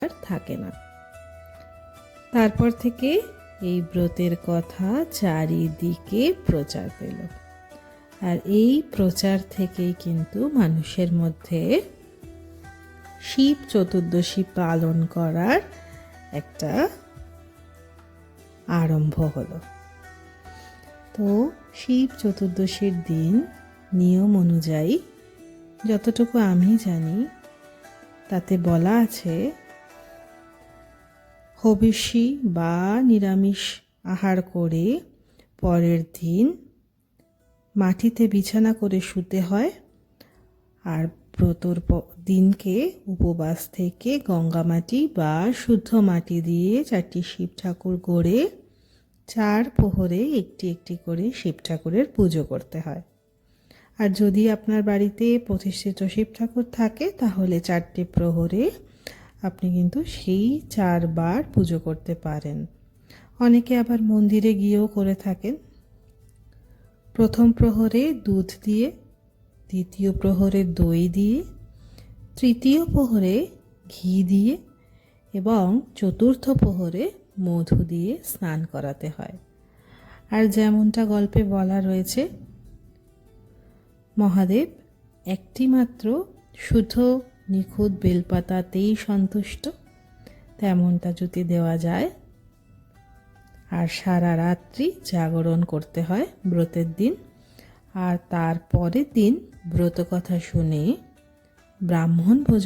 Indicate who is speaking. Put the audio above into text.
Speaker 1: আর থাকে না। তারপর থেকে এই ব্রতের কথা চারিদিকে প্রচার পেল, আর এই প্রচার থেকেই কিন্তু মানুষের মধ্যে শিব চতুর্দশী পালন করার একটা আরম্ভ হলো। তো শিব চতুর্দশীর দিন নিয়ম অনুযায়ী যতটুকু আমি জানি তাতে বলা আছে, হবিষ্যি বা নিরামিষ আহার করে পরের দিন মাটিতে বিছানা করে শুতে হয়, আর ব্রতর দিনকে উপবাস থেকে গঙ্গা মাটি বা শুদ্ধ মাটি দিয়ে 4টি শিব ঠাকুর গড়ে 4 প্রহরে একটি একটি করে শিব ঠাকুরের পুজো করতে হয়। আর যদি আপনার বাড়িতে প্রতিষ্ঠিত শিব ঠাকুর থাকে তাহলে 4টে প্রহরে আপনি কিন্তু সেই 4 বার পুজো করতে পারেন। অনেকে আবার মন্দিরে গিয়েও করে থাকেন। প্রথম প্রহরে দুধ দিয়ে, দ্বিতীয় প্রহরে দই দিয়ে, তৃতীয় প্রহরে ঘি দিয়ে এবং চতুর্থ প্রহরে মধু দিয়ে স্নান করাতে হয়। আর যেমনটা গল্পে বলা রয়েছে, মহাদেব একটি মাত্র শুদ্ধ নিখুঁত বেলপাতাতেই সন্তুষ্ট, তেমনটা যদি দেওয়া যায়। আর সারা রাত্রি জাগরণ করতে হয় ব্রতের দিন, আর তার পরের দিন ব্রত কথা শুনে ব্রাহ্মণ ভোজন